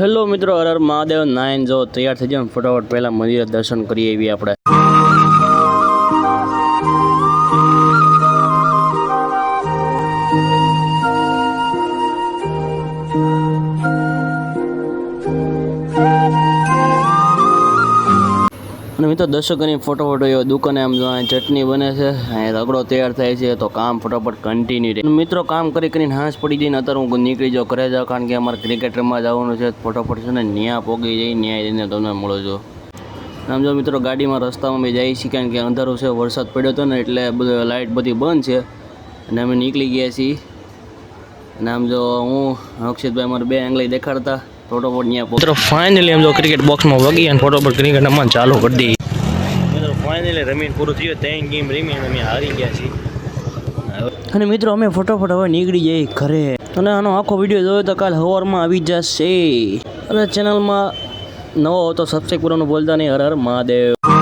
Hello મિત્રો, Har Har Mahadev. Nine જો તૈયાર થઈ જાય ફટાફટ પહેલા મંદિરે દર્શન કરીએ એવી આપણે. અને મિત્રો દર્શન કરીને ફટોફટ દુકાને આમ જો ચટણી બને છે, અહીંયા રગડો તૈયાર થાય છે, તો કામ ફટાફટ કન્ટિન્યુ રહે. મિત્રો કામ કરીને હાંસ પડી જઈને અત્યારે હું નીકળી જાઉં ઘરે જાઉં, કારણ કે અમારે ક્રિકેટ રમવા જવાનું છે. ફટાફટ છે ને ન્યા પોગી જઈ, ન્યાય જઈને તમને મળો છો. આમ જો મિત્રો ગાડીમાં રસ્તામાં અમે જઈએ છીએ, કારણ કે અંધારું છે, વરસાદ પડ્યો હતો ને એટલે બધું લાઇટ બધી બંધ છે અને અમે નીકળી ગયા છીએ. અને આમ જો હું અક્ષિતભાઈ મારે બે આંગળી દેખાડતા ફટોફટ ત્યાં મિત્રો ફાઇનલી આમ જો ક્રિકેટ બોક્સમાં વગી અને ફટોફટ ક્રિકેટ રમવાનું ચાલુ કરી દઈએ. મિત્રો ફાઇનલી રમીને પૂરું થયું, 3 ગેમ રમીને અમે હારી ગયા છીએ. અને મિત્રો અમે ફટોફટ હવે નીકળી જઈએ ઘરે. અને આનો આખો વિડીયો જોયો તો કાલ સવારમાં આવી જશે. અને ચેનલમાં નવો હો તો સબસ્ક્રાઈબ કરવાનું ભૂલતા નહીં. હર હર મહાદેવ.